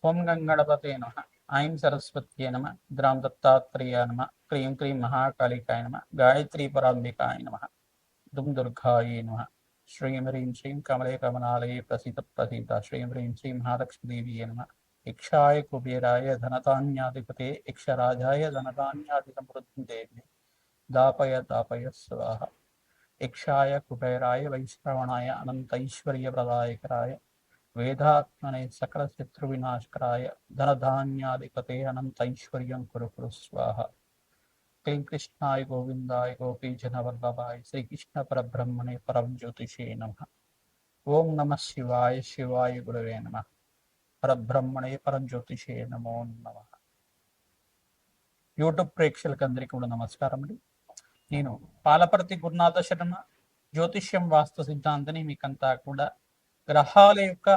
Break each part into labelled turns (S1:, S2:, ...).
S1: ఓం గంగణపతే నమ. ఐం సరస్వత్యే నమ. గ్రాం దత్తాత్రేయ నమ. క్రీం క్రీం మహాకాళికాయ నమ. గాయత్రీ పరాంబికాయ నమ. దుం దుర్గాయే నమ. శ్రీం హ్రీం శ్రీం కమలే కమలాలయే ప్రసీత ప్రసీత. శ్రీం హ్రీం శ్రీం మహాలక్ష్మీదేవియే నమ. యక్షాయ కుబేరాయ ధనధాన్యాధిపతే యక్షరాజాయ ధనధాన్యాధిక సమృద్ధిం దేవి దాపయ దాపయ స్వాహ. యక్షాయ కుబేరాయ వైశ్రవణాయ అనంతైశ్వర్యప్రదాయకరాయ వేదాత్మనే సకల శత్రు వినాశకరాయ ధనధాన్యాధిపతే అనంతైశ్వర్యం కురు కురు స్వాహ. క్లీం కృష్ణాయ గోవిందాయ గోపీజనవల్లభాయ శ్రీకృష్ణ పరబ్రహ్మణే పరం జ్యోతిషే నమ. ఓం నమ శివాయ శివాయ గురవే నమ. పరబ్రహ్మణే పరం జ్యోతిషే నమో నమ. యూట్యూబ్ ప్రేక్షకులకు అందరికీ కూడా నమస్కారం అండి. నేను పాలపర్తి గురునాథ శర్మ, జ్యోతిష్యం వాస్తు సిద్ధాంతిని. మీకంతా కూడా గ్రహాల యొక్క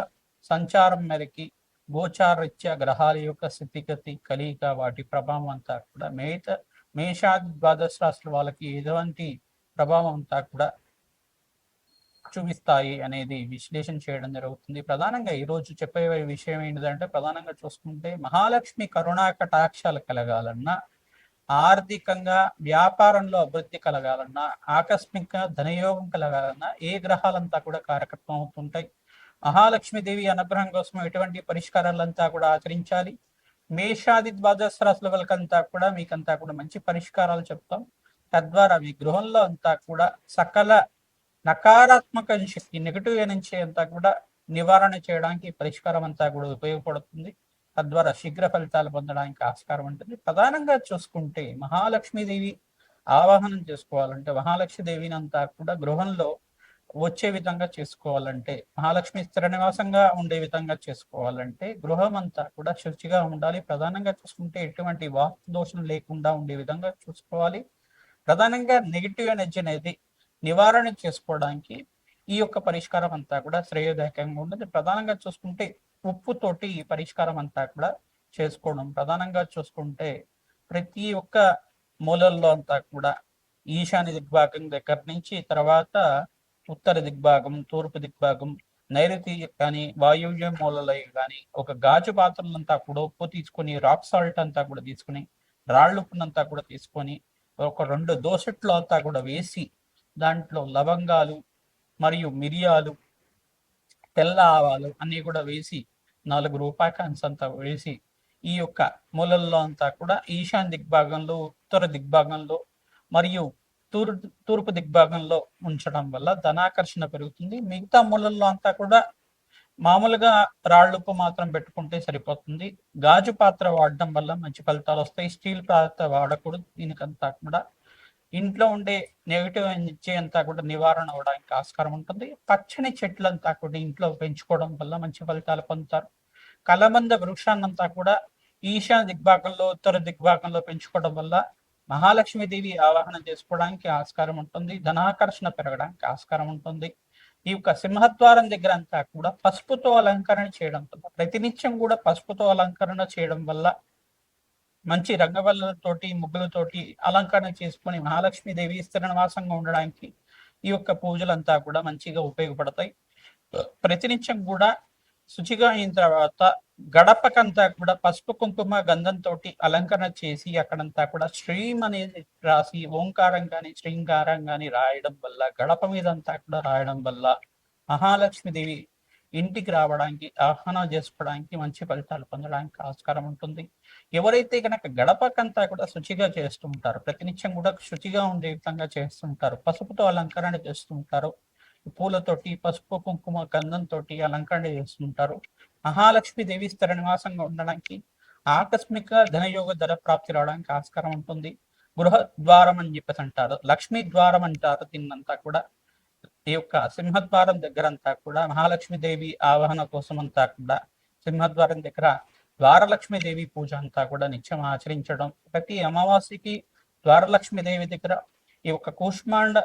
S1: సంచారం మేరకి గోచారరీత్యా గ్రహాల యొక్క స్థితిగతి కలియిక వాటి ప్రభావం అంతా కూడా మేషాది ద్వాదశ రాశుల వాళ్ళకి ఎటువంటి ప్రభావం అంతా కూడా చూపిస్తాయి అనేది విశ్లేషణ చేయడం జరుగుతుంది. ప్రధానంగా ఈరోజు చెప్పే విషయం ఏంటిదంటే, ప్రధానంగా చూసుకుంటే మహాలక్ష్మి కరుణా కటాక్షాలు కలగాలన్నా, ఆర్థికంగా వ్యాపారంలో అభివృద్ధి కలగాలన్నా, ఆకస్మిక ధనయోగం కలగాలన్నా ఏ గ్రహాలంతా కూడా కారకత్వం అవుతుంటాయి. మహాలక్ష్మీదేవి అనుగ్రహం కోసం ఎటువంటి పరిష్కారాలంతా కూడా ఆచరించాలి. మేషాది ద్వాదశ రాశుల వాళ్ళకంతా కూడా మీకంతా కూడా మంచి పరిష్కారాలు చెప్తాం. తద్వారా మీ గృహంలో అంతా కూడా సకల నకారాత్మక శక్తి, నెగిటివ్ ఎనర్జీ అంతా కూడా నివారణ చేయడానికి పరిష్కారం అంతా కూడా ఉపయోగపడుతుంది. తద్వారా శీఘ్ర ఫలితాలు పొందడానికి ఆస్కారం ఉంటుంది. ప్రధానంగా చూసుకుంటే మహాలక్ష్మీదేవి ఆవాహనం చేసుకోవాలంటే, మహాలక్ష్మీదేవిని అంతా కూడా గృహంలో వచ్చే విధంగా చేసుకోవాలంటే, మహాలక్ష్మి స్థిర నివాసంగా ఉండే విధంగా చేసుకోవాలంటే గృహం అంతా కూడా శుచిగా ఉండాలి. ప్రధానంగా చూసుకుంటే ఎటువంటి వాస్తు దోషం లేకుండా ఉండే విధంగా చూసుకోవాలి. ప్రధానంగా నెగిటివ్ ఎనర్జీ అనేది నివారణ చేసుకోవడానికి ఈ యొక్క పరిష్కారం అంతా కూడా శ్రేయోదాయకంగా ఉంటుంది. ప్రధానంగా చూసుకుంటే ఉప్పుతోటి ఈ పరిష్కారం అంతా కూడా చేసుకోవడం. ప్రధానంగా చూసుకుంటే ప్రతి ఒక్క మూలల్లో అంతా కూడా ఈశాన్య దిగ్భాగం దగ్గర నుంచి తర్వాత ఉత్తర దిగ్భాగం, తూర్పు దిగ్భాగం, నైరుతి కానీ వాయువ్య మూలలో కానీ ఒక గాజు పాత్రలంతా కూడా ఉప్పు తీసుకొని, రాక్ సాల్ట్ అంతా కూడా తీసుకుని, రాళ్ళుప్పునంతా కూడా తీసుకొని ఒక 2 దోసెట్లు అంతా కూడా వేసి, దాంట్లో లవంగాలు మరియు మిరియాలు, తెల్ల ఆవాలు అన్నీ కూడా వేసి 4 రూపాయి కాయిన్స్ అంతా వేసి ఈ యొక్క మూలల్లో అంతా కూడా ఈశాన్య దిగ్భాగంలో, ఉత్తర దిగ్భాగంలో మరియు తూర్పు దిగ్భాగంలో ఉంచడం వల్ల ధనాకర్షణ పెరుగుతుంది. మిగతా మూలల్లో అంతా కూడా మామూలుగా రాళ్ళుప్పు మాత్రం పెట్టుకుంటే సరిపోతుంది. గాజు పాత్ర వాడడం వల్ల మంచి ఫలితాలు వస్తాయి. స్టీల్ పాత్ర వాడకూడదు. దీనికంతా కూడా ఇంట్లో ఉండే నెగిటివ్ ఎనర్జీ అంతా కూడా నివారణ అవడానికి ఆస్కారం ఉంటుంది. పచ్చని చెట్లంతా కూడా ఇంట్లో పెంచుకోవడం వల్ల మంచి ఫలితాలు పొందుతారు. కలబంద వృక్షాన్నంతా కూడా ఈశాన్య దిగ్భాగంలో, ఉత్తర దిగ్భాగంలో పెంచుకోవడం వల్ల మహాలక్ష్మీదేవి ఆవాహన చేసుకోవడానికి ఆస్కారం ఉంటుంది. ధనాకర్షణ పెరగడానికి ఆస్కారం ఉంటుంది. ఈ యొక్క సింహద్వారం దగ్గర అంతా కూడా పసుపుతో అలంకరణ చేయడం వల్ల, ప్రతినిత్యం కూడా పసుపుతో అలంకరణ చేయడం వల్ల, మంచి రంగవల్లులతోటి, ముగ్గులతోటి అలంకరణ చేసుకొని మహాలక్ష్మీదేవి స్థిర నివాసంగా ఉండడానికి ఈ యొక్క పూజలంతా కూడా మంచిగా ఉపయోగపడతాయి. ప్రతినిత్యం కూడా శుచిగా అయిన తర్వాత గడపకంతా కూడా పసుపు కుంకుమ గంధంతో అలంకరణ చేసి అక్కడంతా కూడా శ్రీం అనేది రాసి ఓంకారం కానీ శ్రీంకారం కానీ రాయడం వల్ల, గడప మీద అంతా కూడా రాయడం వల్ల మహాలక్ష్మీదేవి ఇంటికి రావడానికి, ఆహ్వానం చేసుకోవడానికి, మంచి ఫలితాలు పొందడానికి ఆస్కారం ఉంటుంది. ఎవరైతే కనుక గడపకంతా కూడా శుచిగా చేస్తుంటారో, ప్రతినిత్యం కూడా శుచిగా ఉండే విధంగా చేస్తుంటారు, పసుపుతో అలంకరణ చేస్తుంటారు, పూలతోటి, పసుపు కుంకుమ గంధంతో అలంకరణ చేస్తుంటారు, మహాలక్ష్మీదేవి స్థిర నివాసంగా ఉండడానికి, ఆకస్మిక ధనయోగ ధర ప్రాప్తి రావడానికి ఆస్కారం ఉంటుంది. గృహ ద్వారం అని చెప్పేసి అంటారు, లక్ష్మీ ద్వారం అంటారు దీన్నంతా కూడా. ఈ యొక్క సింహద్వారం దగ్గర అంతా కూడా మహాలక్ష్మీదేవి ఆవాహన కోసం అంతా కూడా సింహద్వారం దగ్గర ద్వారలక్ష్మీదేవి పూజ అంతా కూడా నిత్యం ఆచరించడం, ప్రతి అమావాస్యకి ద్వారలక్ష్మీదేవి దగ్గర ఈ యొక్క కూష్మాండ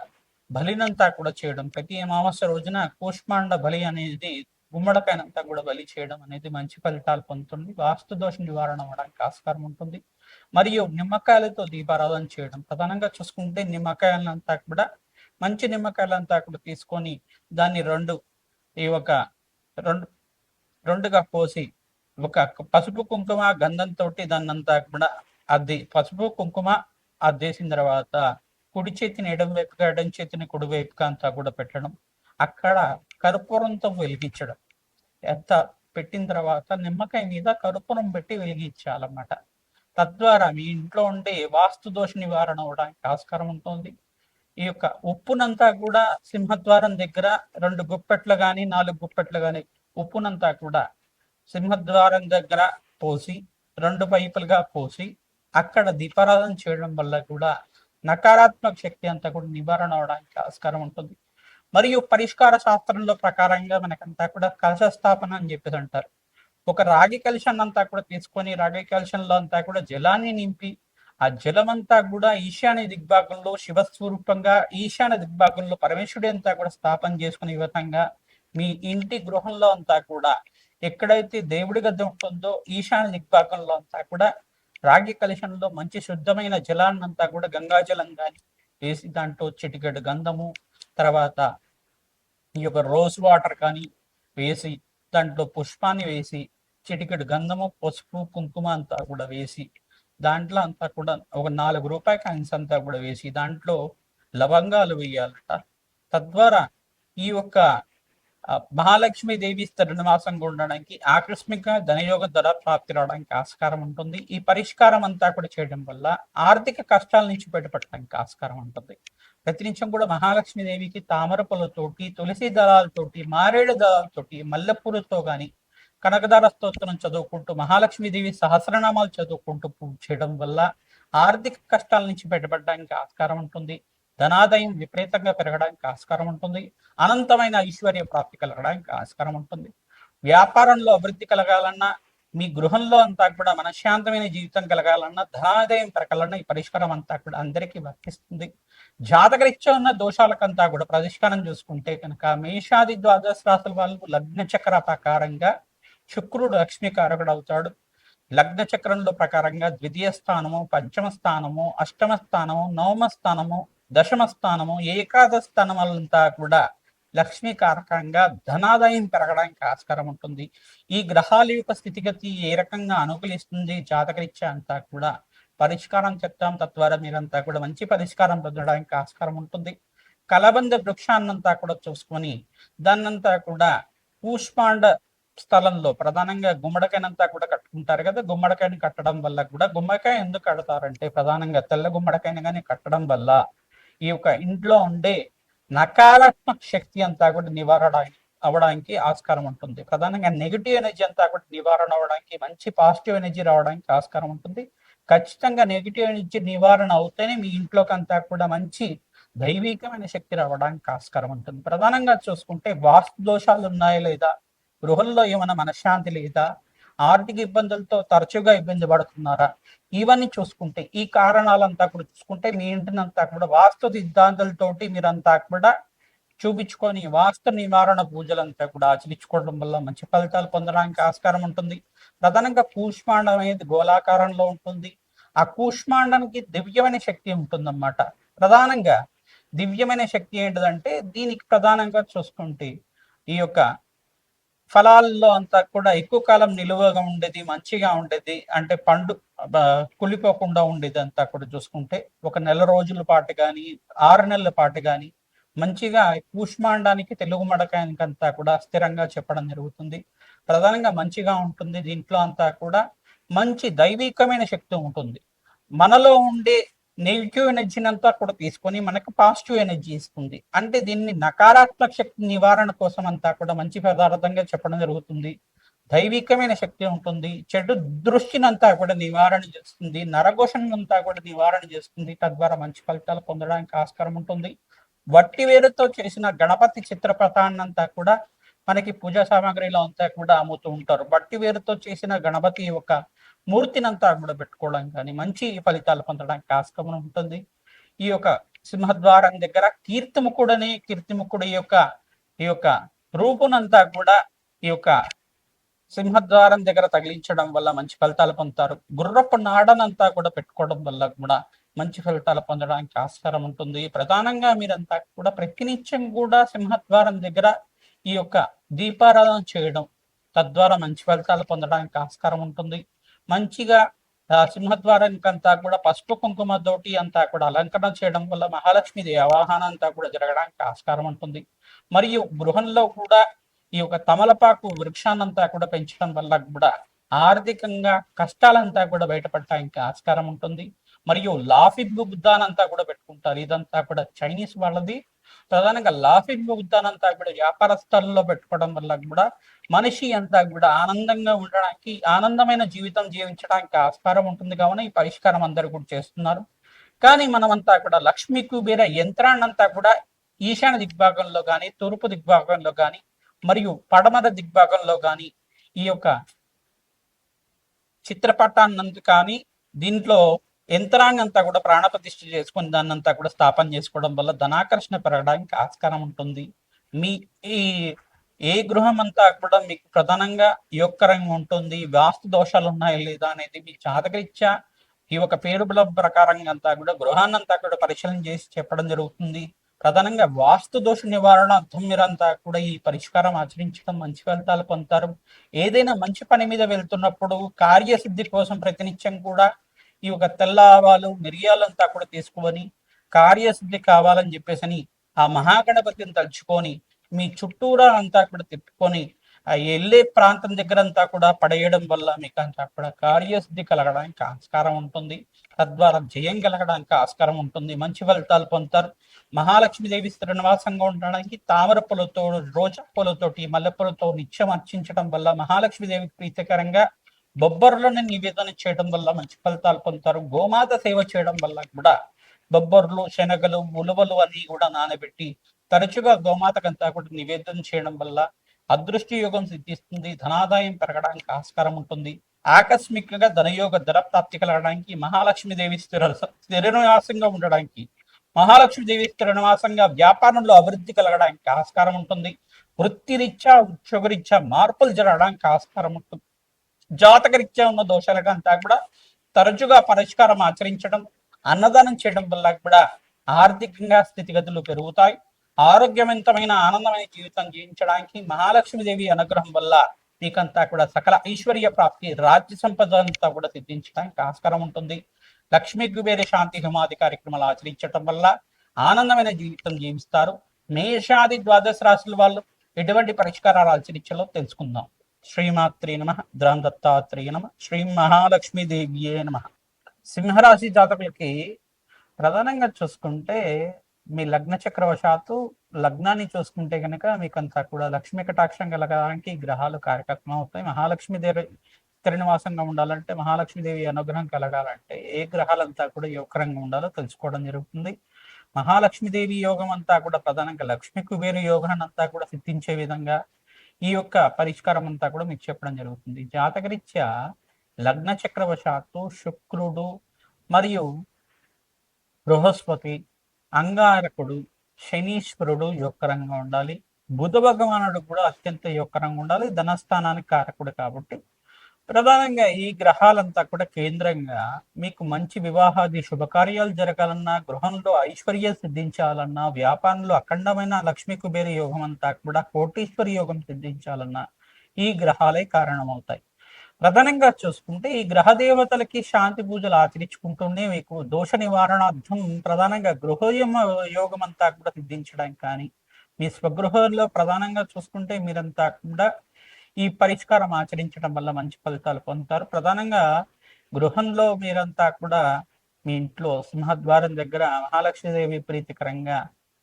S1: బలినంతా కూడా చేయడం, ప్రతి అమావాస్య రోజున కూష్మాండ బలి అనేది గుమ్మడికాయనంతా కూడా బలి చేయడం అనేది మంచి ఫలితాలు పొందుతుంది. వాస్తు దోష నివారణ అవ్వడానికి ఆస్కారం ఉంటుంది. మరియు నిమ్మకాయలతో దీపారాధన చేయడం. ప్రధానంగా చూసుకుంటే నిమ్మకాయలంతా కూడా మంచి నిమ్మకాయలంతా కూడా తీసుకొని దాన్ని ఈ ఒక రెండుగా పోసి ఒక పసుపు కుంకుమ గంధంతో దాన్నంతా కూడా పసుపు కుంకుమ అద్దేసిన తర్వాత కుడి చేతిని ఎడం వైపుగా, ఎడం చేతిని కుడి వైపుగా అంతా కూడా పెట్టడం, అక్కడ కర్పూరంతో వెలిగించడం. ఎంత పెట్టిన తర్వాత నిమ్మకాయ మీద కర్పూరం పెట్టి వెలిగించాలన్నమాట. తద్వారా మీ ఇంట్లో ఉండే వాస్తు దోష నివారణ అవడానికి ఆస్కారం ఉంటుంది. ఈ యొక్క ఉప్పునంతా కూడా సింహద్వారం దగ్గర 2 గుప్పెట్లు కానీ 4 గుప్పెట్లు కానీ ఉప్పునంతా కూడా సింహద్వారం దగ్గర పోసి 2 వైపులుగా పోసి అక్కడ దీపారాధన చేయడం వల్ల కూడా నకారాత్మక శక్తి అంతా కూడా నివారణ అవడానికి ఆస్కారం ఉంటుంది. మరియు పరిష్కార శాస్త్రంలో ప్రకారంగా మనకంతా కూడా కలశ స్థాపన అని చెప్పేసి అంటారు. ఒక రాగి కలశాన్ని అంతా కూడా తీసుకొని రాగి కలశంలో అంతా కూడా జలాన్ని నింపి ఆ జలమంతా కూడా ఈశాన్య దిగ్భాగంలో శివస్వరూపంగా, ఈశాన్య దిగ్భాగంలో పరమేశ్వరుడి అంతా కూడా స్థాపన చేసుకునే విధంగా మీ ఇంటి గృహంలో అంతా కూడా ఎక్కడైతే దేవుడి గద్దె ఉంటుందో ఈశాన్య దిగ్భాగంలో అంతా కూడా రాగి కలశంలో మంచి శుద్ధమైన జలాన్ని అంతా కూడా గంగాజలం కానీ వేసి దాంట్లో చిటికెడు గంధము, తర్వాత ఈ యొక్క రోజ్ వాటర్ కానీ వేసి దాంట్లో పుష్పాన్ని వేసి చిటికెడు గంధము, పసుపు, కుంకుమ అంతా కూడా వేసి దాంట్లో అంతా కూడా ఒక 4 రూపాయి కాయిన్స్ అంతా కూడా వేసి దాంట్లో లవంగాలు వేయాలట. తద్వారా ఈ యొక్క మహాలక్ష్మి దేవి స్థిరనివాసంగా ఉండడానికి, ఆకస్మిక ధనయోగ ధర ప్రాప్తి రావడానికి ఆస్కారం ఉంటుంది. ఈ పరిష్కారం అంతా కూడా చేయడం వల్ల ఆర్థిక కష్టాల నుంచి బయటపడడానికి ఆస్కారం ఉంటుంది. ప్రతి నిమిషం కూడా మహాలక్ష్మి దేవికి తామర పూలతోటి, తులసి దళాలతోటి, మారేడు దళాలతోటి, మల్లెపూలతో కానీ కనకదార స్తోత్రం చదువుకుంటూ మహాలక్ష్మీదేవి సహస్రనామాలు చదువుకుంటూ పూజ చేయడం వల్ల ఆర్థిక కష్టాల నుంచి బయటపడడానికి ఆస్కారం ఉంటుంది. ధనాదాయం విపరీతంగా పెరగడానికి ఆస్కారం ఉంటుంది. అనంతమైన ఐశ్వర్య ప్రాప్తి కలగడానికి ఆస్కారం ఉంటుంది. వ్యాపారంలో అభివృద్ధి కలగాలన్నా, మీ గృహంలో అంతా కూడా మనశ్శాంతమైన జీవితం కలగాలన్నా, ధనాదాయం పెరగాలన్నా ఈ పరిష్కారం అంతా కూడా అందరికీ వర్తిస్తుంది. జాతకరీత్యా ఉన్న దోషాలకంతా కూడా పరిష్కారం చూసుకుంటే కనుక మేషాది ద్వాదశ రాశుల వాళ్ళు లగ్న చక్ర ప్రకారంగా శుక్రుడు లక్ష్మీకారకుడు అవుతాడు. లగ్న చక్రంలో ప్రకారంగా ద్వితీయ స్థానము, పంచమ స్థానము, అష్టమ స్థానము, నవమ స్థానము, దశమ స్థానము, ఏకాదశ స్థానములంతా కూడా లక్ష్మీకారకంగా ధనాదాయం పెరగడానికి ఆస్కారం ఉంటుంది. ఈ గ్రహాల యొక్క స్థితిగతి ఏ రకంగా అనుకూలిస్తుంది జాతకరీత్యా అంతా కూడా పరిష్కారం చెప్తాం. తద్వారా మీరంతా కూడా మంచి పరిష్కారం పొందడానికి ఆస్కారం ఉంటుంది. కలబంద వృక్షాన్నంతా కూడా చూసుకొని దాన్నంతా కూడా కూష్మాండ స్థలంలో ప్రధానంగా గుమ్మడికాయనంతా కూడా కట్టుకుంటారు కదా. గుమ్మడికాయని కట్టడం వల్ల కూడా, గుమ్మడికాయ ఎందుకు కడతారంటే ప్రధానంగా తెల్ల గుమ్మడికాయని కానీ కట్టడం వల్ల ఈ యొక్క ఇంట్లో ఉండే నకారాత్మక శక్తి అంతా కూడా నివారణ అవడానికి ఆస్కారం ఉంటుంది. ప్రధానంగా నెగిటివ్ ఎనర్జీ అంతా కూడా నివారణ అవడానికి, మంచి పాజిటివ్ ఎనర్జీ రావడానికి ఆస్కారం ఉంటుంది. ఖచ్చితంగా నెగిటివ్ ఎనర్జీ నివారణ అవుతేనే మీ ఇంట్లోకి అంతా కూడా మంచి దైవికమైన శక్తి రావడానికి ఆస్కారం ఉంటుంది. ప్రధానంగా చూసుకుంటే వాస్తు దోషాలు ఉన్నాయా లేదా, గృహంలో ఏమైనా మనశ్శాంతి లేదా, ఆర్థిక ఇబ్బందులతో తరచుగా ఇబ్బంది పడుతున్నారా, ఇవన్నీ చూసుకుంటే, ఈ కారణాలంతా కూడా చూసుకుంటే మీ ఇంటినంతా కూడా వాస్తు సిద్ధాంతాలతోటి మీరంతా కూడా చూపించుకొని వాస్తు నివారణ పూజలంతా కూడా ఆచరించుకోవడం వల్ల మంచి ఫలితాలు పొందడానికి ఆస్కారం ఉంటుంది. ప్రధానంగా కూష్మాండం అనేది గోళాకారంలో ఉంటుంది. ఆ కూష్మాండానికి దివ్యమైన శక్తి ఉంటుందన్నమాట. ప్రధానంగా దివ్యమైన శక్తి ఏంటిదంటే దీనికి ప్రధానంగా చూసుకుంటే ఈ యొక్క ఫలాల్లో అంతా కూడా ఎక్కువ కాలం నిలువగా ఉండేది, మంచిగా ఉండేది, అంటే పండు కులిపోకుండా ఉండేది అంతా కూడా చూసుకుంటే ఒక 1 నెల రోజుల పాటు కానీ 6 నెలల పాటు కానీ మంచిగా కూష్మాండానికి, తెలుగు మడకానికి అంతా కూడా స్థిరంగా చెప్పడం జరుగుతుంది. ప్రధానంగా మంచిగా ఉంటుంది. దీంట్లో అంతా కూడా మంచి దైవికమైన శక్తి ఉంటుంది. మనలో ఉండే నెగిటివ్ ఎనర్జీని అంతా కూడా తీసుకొని మనకు పాజిటివ్ ఎనర్జీ ఇస్తుంది. అంటే దీన్ని నకారాత్మక శక్తి నివారణ కోసం అంతా కూడా మంచి పదార్థంగా చెప్పడం జరుగుతుంది. దైవికమైన శక్తి ఉంటుంది. చెడు దృష్టిని అంతా కూడా నివారణ చేస్తుంది. నరఘోషణ అంతా కూడా నివారణ చేస్తుంది. తద్వారా మంచి ఫలితాలు పొందడానికి ఆస్కారం ఉంటుంది. వట్టి వేరుతో చేసిన గణపతి చిత్రపటాన్ని అంతా కూడా మనకి పూజా సామాగ్రిలో అంతా కూడా అమ్ముతూ ఉంటారు. వట్టి వేరుతో చేసిన గణపతి యొక్క మూర్తినంతా కూడా పెట్టుకోవడం కానీ మంచి ఫలితాలు పొందడానికి ఆస్కారం ఉంటుంది. ఈ యొక్క సింహద్వారం దగ్గర కీర్తిముఖుడు ఈ యొక్క రూపునంతా కూడా ఈ యొక్క సింహద్వారం దగ్గర తగిలించడం వల్ల మంచి ఫలితాలు పొందుతారు. గుర్రపు నాడనంతా కూడా పెట్టుకోవడం వల్ల కూడా మంచి ఫలితాలు పొందడానికి ఆస్కారం ఉంటుంది. ప్రధానంగా మీరంతా కూడా ప్రతినిత్యం కూడా సింహద్వారం దగ్గర ఈ యొక్క దీపారాధన చేయడం, తద్వారా మంచి ఫలితాలు పొందడానికి ఆస్కారం ఉంటుంది. మంచిగా సింహద్వారానికంతా కూడా పసుపు కుంకుమతోటి అంతా కూడా అలంకరణ చేయడం వల్ల మహాలక్ష్మీదేవి ఆవాహన అంతా కూడా జరగడానికి ఆస్కారం ఉంటుంది. మరియు గృహంలో కూడా ఈ యొక్క తమలపాకు వృక్షాన్నంతా కూడా పెంచడం వల్ల కూడా ఆర్థికంగా కష్టాలంతా కూడా బయటపడటానికి ఆస్కారం ఉంటుంది. మరియు లాఫింగ్ బుద్ధానంతా కూడా పెట్టుకుంటారు. ఇదంతా కూడా చైనీస్ వాళ్ళది. ప్రధానంగా లాఫింగ్ బుద్ధానంతా కూడా వ్యాపార స్థలంలో పెట్టుకోవడం వల్ల కూడా మనిషి అంతా కూడా ఆనందంగా ఉండడానికి, ఆనందమైన జీవితం జీవించడానికి ఆస్కారం ఉంటుంది. కావున ఈ పరిష్కారం అందరూ కూడా చేస్తున్నారు. కానీ మనమంతా కూడా లక్ష్మీ కుబేర యంత్రాన్నంతా కూడా ఈశాన్య దిగ్భాగంలో కానీ, తూర్పు దిగ్భాగంలో కానీ, మరియు పడమర దిగ్భాగంలో కానీ ఈ యొక్క చిత్రపటాన్నందు కానీ దీంట్లో యంత్రాంగం అంతా కూడా ప్రాణప్రతిష్ఠ చేసుకుని దాన్నంతా కూడా స్థాపన చేసుకోవడం వల్ల ధనాకర్షణ పెరగడానికి ఆస్కారం ఉంటుంది. మీ ఈ ఏ గృహం అంతా కూడా మీకు ప్రధానంగా యోగకరంగా ఉంటుంది, వాస్తు దోషాలు ఉన్నాయా లేదా అనేది మీ జాతకరీత్యా ఈ ఒక పేరు బలం ప్రకారంగా అంతా కూడా గృహాన్నంతా కూడా పరిశీలన చేసి చెప్పడం జరుగుతుంది. ప్రధానంగా వాస్తు దోష నివారణార్థం మీరంతా కూడా ఈ పరిష్కారం ఆచరించడం మంచి ఫలితాలు పొందుతారు. ఏదైనా మంచి పని మీద వెళ్తున్నప్పుడు కార్యసిద్ధి కోసం ప్రతినిత్యం కూడా ఈ యొక్క తెల్ల ఆవాలు, మిరియాలు అంతా కూడా తీసుకొని కార్యసిద్ధి కావాలని చెప్పేసి ఆ మహాగణపతిని తలుచుకొని మీ చుట్టూరా అంతా కూడా తిప్పుకొని ఆ వెళ్ళే ప్రాంతం దగ్గర అంతా కూడా పడేయడం వల్ల మీకు అంతా కూడా కార్యసిద్ధి కలగడానికి ఆస్కారం ఉంటుంది. తద్వారా జయం కలగడానికి ఆస్కారం ఉంటుంది. మంచి ఫలితాలు పొందుతారు. మహాలక్ష్మీదేవి శ్రీనివాసంగా ఉండడానికి తామర పూలతో, రోజా పూలతోటి, మల్లెపూలతో నిత్యం అర్చించడం వల్ల మహాలక్ష్మీదేవికి ప్రీతికరంగా బొబ్బర్లను నివేదన చేయడం వల్ల మంచి ఫలితాలు పొందుతారు. గోమాత సేవ చేయడం వల్ల కూడా బొబ్బర్లు, శనగలు, ఉలువలు అన్ని కూడా నానబెట్టి తరచుగా గోమాతకంతా కూడా నివేదన చేయడం వల్ల అదృష్టి యోగం సిద్ధిస్తుంది. ధనాదాయం పెరగడానికి ఆస్కారం ఉంటుంది. ఆకస్మికంగా ధనయోగ ధనప్రాప్తి కలగడానికి మహాలక్ష్మీదేవి స్థిర నివాసంగా ఉండడానికి, మహాలక్ష్మీదేవి స్థిర నివాసంగా వ్యాపారంలో అభివృద్ధి కలగడానికి ఆస్కారం ఉంటుంది. వృత్తిరీత్యా, ఉద్యోగరీత్యా మార్పులు జరగడానికి ఆస్కారం ఉంటుంది. జాతకరీత్యా ఉన్న దోషాలకు అంతా కూడా తరచుగా పరిష్కారం ఆచరించడం, అన్నదానం చేయడం వల్ల కూడా ఆర్థికంగా స్థితిగతులు పెరుగుతాయి. ఆరోగ్యవంతమైన ఆనందమైన జీవితం జీవించడానికి మహాలక్ష్మీదేవి అనుగ్రహం వల్ల మీకంతా కూడా సకల ఐశ్వర్య ప్రాప్తి, రాజ్య సంపద అంతా కూడా సిద్ధించడానికి ఆస్కారం ఉంటుంది. లక్ష్మీ కుబేర శాంతి హోమాది కార్యక్రమాలు ఆచరించడం వల్ల ఆనందమైన జీవితం జీవిస్తారు. మేషాది ద్వాదశ రాశుల వాళ్ళు ఎటువంటి పరిష్కారాలు ఆచరించాలో తెలుసుకుందాం. శ్రీమాత్రే నమ. ద్రాం దత్తాత్రేయ నమ. శ్రీ మహాలక్ష్మీదేవియే నమ. సింహరాశి జాతకులకి ప్రధానంగా చూసుకుంటే మీ లగ్న చక్రవశాత్తు లగ్నాన్ని చూసుకుంటే కనుక మీకంతా కూడా లక్ష్మీ కటాక్షం కలగడానికి గ్రహాలు కార్యకర్తం అవుతాయి. మహాలక్ష్మీదేవి స్థిరనివాసంగా ఉండాలంటే, మహాలక్ష్మీదేవి అనుగ్రహం కలగాలంటే ఏ గ్రహాలంతా కూడా యోగకరంగా ఉండాలో తెలుసుకోవడం జరుగుతుంది. మహాలక్ష్మీదేవి యోగం అంతా కూడా ప్రధానంగా లక్ష్మీ కుబేర యోగాన్ని అంతా కూడా సిద్ధించే విధంగా ఈ యొక్క పరిష్కారం అంతా కూడా మీకు చెప్పడం జరుగుతుంది. జాతకరీత్యా లగ్న చక్రవశాత్తు శుక్రుడు మరియు బృహస్పతి, అంగారకుడు, శనీశ్వరుడు యోగకరంగా ఉండాలి. బుధ భగవానుడు కూడా అత్యంత యోగకరంగా ఉండాలి. ధనస్థానానికి కారకుడు కాబట్టి ప్రధానంగా ఈ గ్రహాలంతా కూడా కేంద్రంగా మీకు మంచి వివాహాది శుభకార్యాలు జరగాలన్నా, గృహంలో ఐశ్వర్యం సిద్ధించాలన్నా, వ్యాపారంలో అఖండమైన లక్ష్మీ కుబేర యోగం అంతా కూడా కోటీశ్వరి యోగం సిద్ధించాలన్నా ఈ గ్రహాలే కారణమవుతాయి. ప్రధానంగా చూసుకుంటే ఈ గ్రహ దేవతలకి శాంతి పూజలు ఆచరించుకుంటూనే మీకు దోష నివారణార్థం ప్రధానంగా యోగం అంతా కూడా సిద్ధించడానికి కానీ, మీ స్వగృహంలో ప్రధానంగా చూసుకుంటే మీరంతా కూడా ఈ పరిష్కారం ఆచరించడం వల్ల మంచి ఫలితాలు పొందుతారు. ప్రధానంగా గృహంలో మీరంతా కూడా మీ ఇంట్లో సింహద్వారం దగ్గర మహాలక్ష్మీదేవి ప్రీతికరంగా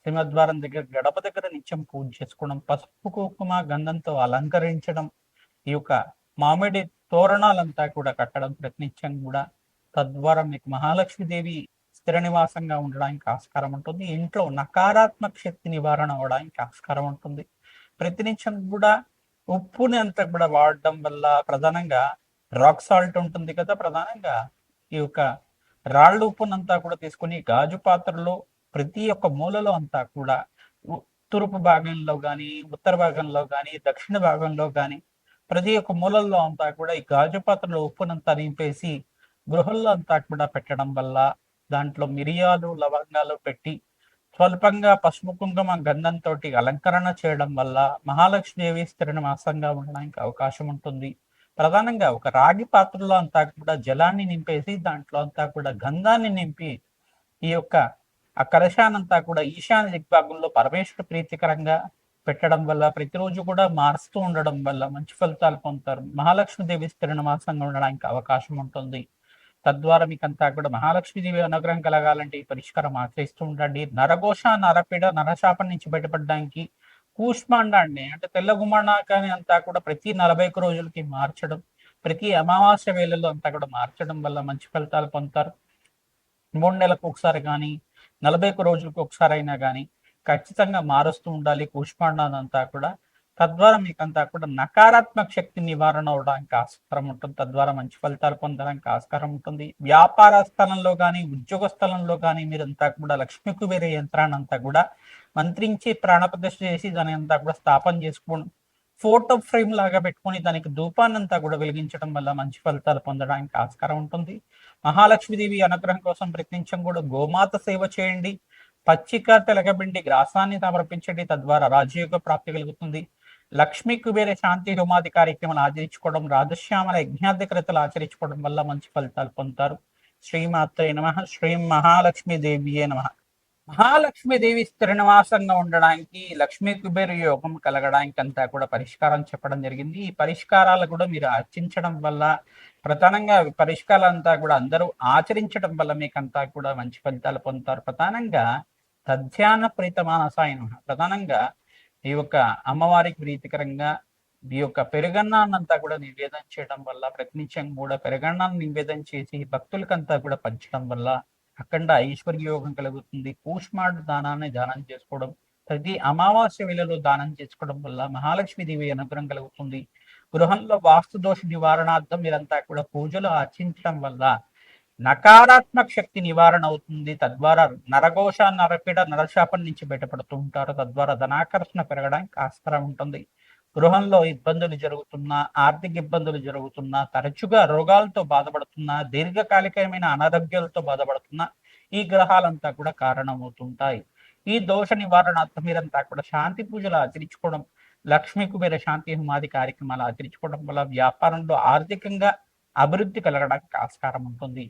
S1: సింహద్వారం దగ్గర గడప దగ్గర నిత్యం పూజ చేసుకోవడం, పసుపు కుంకుమ గంధంతో అలంకరించడం, ఈ యొక్క మామిడి తోరణాలంతా కూడా కట్టడం ప్రతినిత్యం కూడా, తద్వారా మీకు మహాలక్ష్మీదేవి స్థిర నివాసంగా ఉండడానికి ఆస్కారం ఉంటుంది. ఇంట్లో నకారాత్మక శక్తి నివారణ అవడానికి ఆస్కారం ఉంటుంది. ప్రతినిత్యం కూడా ఉప్పుని అంతా కూడా వాడడం వల్ల ప్రధానంగా రాక్ సాల్ట్ ఉంటుంది కదా, ప్రధానంగా ఈ యొక్క రాళ్ళు ఉప్పునంతా కూడా తీసుకుని గాజు పాత్రలో ప్రతి ఒక్క మూలలో అంతా కూడా తూర్పు భాగంలో కానీ, ఉత్తర భాగంలో కానీ, దక్షిణ భాగంలో కానీ ప్రతి ఒక్క మూలల్లో అంతా కూడా ఈ గాజు పాత్రలో ఉప్పునంతా నింపేసి గృహంలో అంతా కూడా పెట్టడం వల్ల దాంట్లో మిరియాలు, లవంగాలు పెట్టి స్వల్పంగా పసుపు కుంకుమ గంధంతో అలంకరణ చేయడం వల్ల మహాలక్ష్మీదేవి స్థిర నివాసంగా ఉండడానికి అవకాశం ఉంటుంది. ప్రధానంగా ఒక రాగి పాత్రలో అంతా కూడా జలాన్ని నింపేసి దాంట్లో అంతా కూడా గంధాన్ని నింపి ఈ యొక్క ఆ కలశానంతా కూడా ఈశాన్య దిగ్భాగంలో పరమేశ్వర ప్రీతికరంగా పెట్టడం వల్ల ప్రతిరోజు కూడా మారుస్తూ ఉండడం వల్ల మంచి ఫలితాలు పొందుతారు. మహాలక్ష్మీదేవి స్థిర నివాసంగా ఉండడానికి అవకాశం ఉంటుంది. తద్వారా మీకంతా కూడా మహాలక్ష్మీదేవి అనుగ్రహం కలగాలంటే ఈ పరిష్కారం ఆచరిస్తూ ఉండండి. నరఘోష, నరపీడ, నరశాపం నుంచి బయటపడడానికి కూష్మాండాన్ని అంటే తెల్ల గుమ్మడాకాన్ని అంతా కూడా ప్రతి 41 రోజులకి మార్చడం, ప్రతి అమావాస్య వేళల్లో అంతా కూడా మార్చడం వల్ల మంచి ఫలితాలు పొందుతారు. 3 నెలలకు ఒకసారి కానీ 41 రోజులకు ఒకసారి అయినా కానీ ఖచ్చితంగా మారుస్తూ ఉండాలి కూష్మాండాన్ని అంతా కూడా. తద్వారా మీకంతా కూడా నకారాత్మక శక్తి నివారణ అవడానికి ఆస్కారం ఉంటుంది. తద్వారా మంచి ఫలితాలు పొందడానికి ఆస్కారం ఉంటుంది. వ్యాపార స్థలంలో కానీ ఉద్యోగ స్థలంలో కానీ మీరంతా కూడా లక్ష్మీ కుబేర యంత్రాన్ని అంతా కూడా మంత్రించి ప్రాణప్రతిష్ఠ చేసి దాని అంతా కూడా స్థాపన చేసుకోవడం, ఫోటో ఫ్రేమ్ లాగా పెట్టుకొని దానికి ధూపాన్ని అంతా కూడా వెలిగించడం వల్ల మంచి ఫలితాలు పొందడానికి ఆస్కారం ఉంటుంది. మహాలక్ష్మీదేవి అనుగ్రహం కోసం ప్రయత్నించడం కూడా గోమాత సేవ చేయండి. పచ్చిక తెలగబిండి గ్రాసాన్ని సమర్పించండి. తద్వారా రాజయోగ ప్రాప్తి కలుగుతుంది. లక్ష్మీ కుబేర శాంతి హోమాది కార్యక్రమాలు ఆచరించుకోవడం, రాజశ్యామల యజ్ఞాధికృతలు ఆచరించుకోవడం వల్ల మంచి ఫలితాలు పొందుతారు. శ్రీమాత్రే నమః. శ్రీ మహాలక్ష్మీదేవియే నమః. మహాలక్ష్మీదేవి స్థిర నివాసంగా ఉండడానికి లక్ష్మీ కుబేర యోగం కలగడానికి అంతా కూడా పరిష్కారం చెప్పడం జరిగింది. ఈ పరిష్కారాలు కూడా మీరు ఆచరించడం వల్ల ప్రధానంగా పరిష్కారాలంతా కూడా అందరూ ఆచరించడం వల్ల మీకంతా కూడా మంచి ఫలితాలు పొందుతారు. ప్రధానంగా తధ్యాన ప్రీతమానసాయన ప్రధానంగా ఈ యొక్క అమ్మవారికి ప్రీతికరంగా ఈ యొక్క పెరుగన్నాన్నంతా కూడా నివేదన చేయడం వల్ల ప్రతినిత్యం కూడా పెరుగన్నాన్ని నివేదన చేసి భక్తులకంతా కూడా పంచడం వల్ల అఖండ ఐశ్వర్య యోగం కలుగుతుంది. కూష్మాండ దానాన్ని దానం చేసుకోవడం, ప్రతి అమావాస్య వేళలో దానం చేసుకోవడం వల్ల మహాలక్ష్మీదేవి అనుగ్రహం కలుగుతుంది. గృహంలో వాస్తు దోష నివారణార్థం మీరంతా కూడా పూజలు ఆచరించడం వల్ల నకారాత్మక శక్తి నివారణ అవుతుంది. తద్వారా నరఘోష, నరపీడ, నరశాపం నుంచి బయటపడుతూ ఉంటారు. తద్వారా ధనాకర్షణ పెరగడానికి ఆస్కారం ఉంటుంది. గృహంలో ఇబ్బందులు జరుగుతున్నా, ఆర్థిక ఇబ్బందులు జరుగుతున్నా, తరచుగా రోగాలతో బాధపడుతున్నా, దీర్ఘకాలికమైన అనారోగ్యాలతో బాధపడుతున్నా ఈ గ్రహాలంతా కూడా కారణమవుతుంటాయి. ఈ దోష నివారణార్థం మీరంతా కూడా శాంతి పూజలు ఆచరించుకోవడం, లక్ష్మీ కుబేర శాంతి హోమాది కార్యక్రమాలు ఆచరించుకోవడం వల్ల వ్యాపారంలో ఆర్థికంగా అభివృద్ధి కలగడానికి ఆస్కారం ఉంటుంది.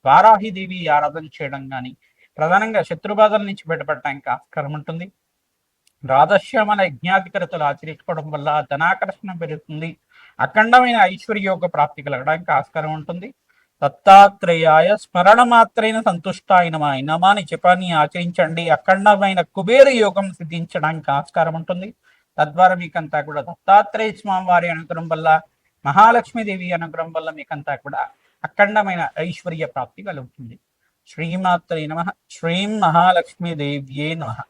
S1: వారాహిదేవి ఆరాధన చేయడం కానీ ప్రధానంగా శత్రుబాధల నుంచి బయటపడటానికి ఆస్కారం ఉంటుంది. రాధశ్యామల యజ్ఞాధికరతలు ఆచరించుకోవడం వల్ల ధనాకర్షణ పెరుగుతుంది. అఖండమైన ఐశ్వర్యోగ ప్రాప్తి కలగడానికి ఆస్కారం ఉంటుంది. దత్తాత్రేయాయ స్మరణ మాత్రైన సంతుష్టాయనమాయ నమాని జపాన్ని ఆచరించండి. అఖండమైన కుబేర యోగం సిద్ధించడానికి ఆస్కారం ఉంటుంది. తద్వారా మీకంతా కూడా దత్తాత్రేయ స్వామి వారి అనుగ్రహం వల్ల, మహాలక్ష్మీదేవి అనుగ్రహం వల్ల మీకంతా కూడా అఖండమైన ఐశ్వర్య ప్రాప్తి కలుగుతుంది. శ్రీమాత్రే నమః. శ్రీం మహాలక్ష్మీదేవ్యే నమః.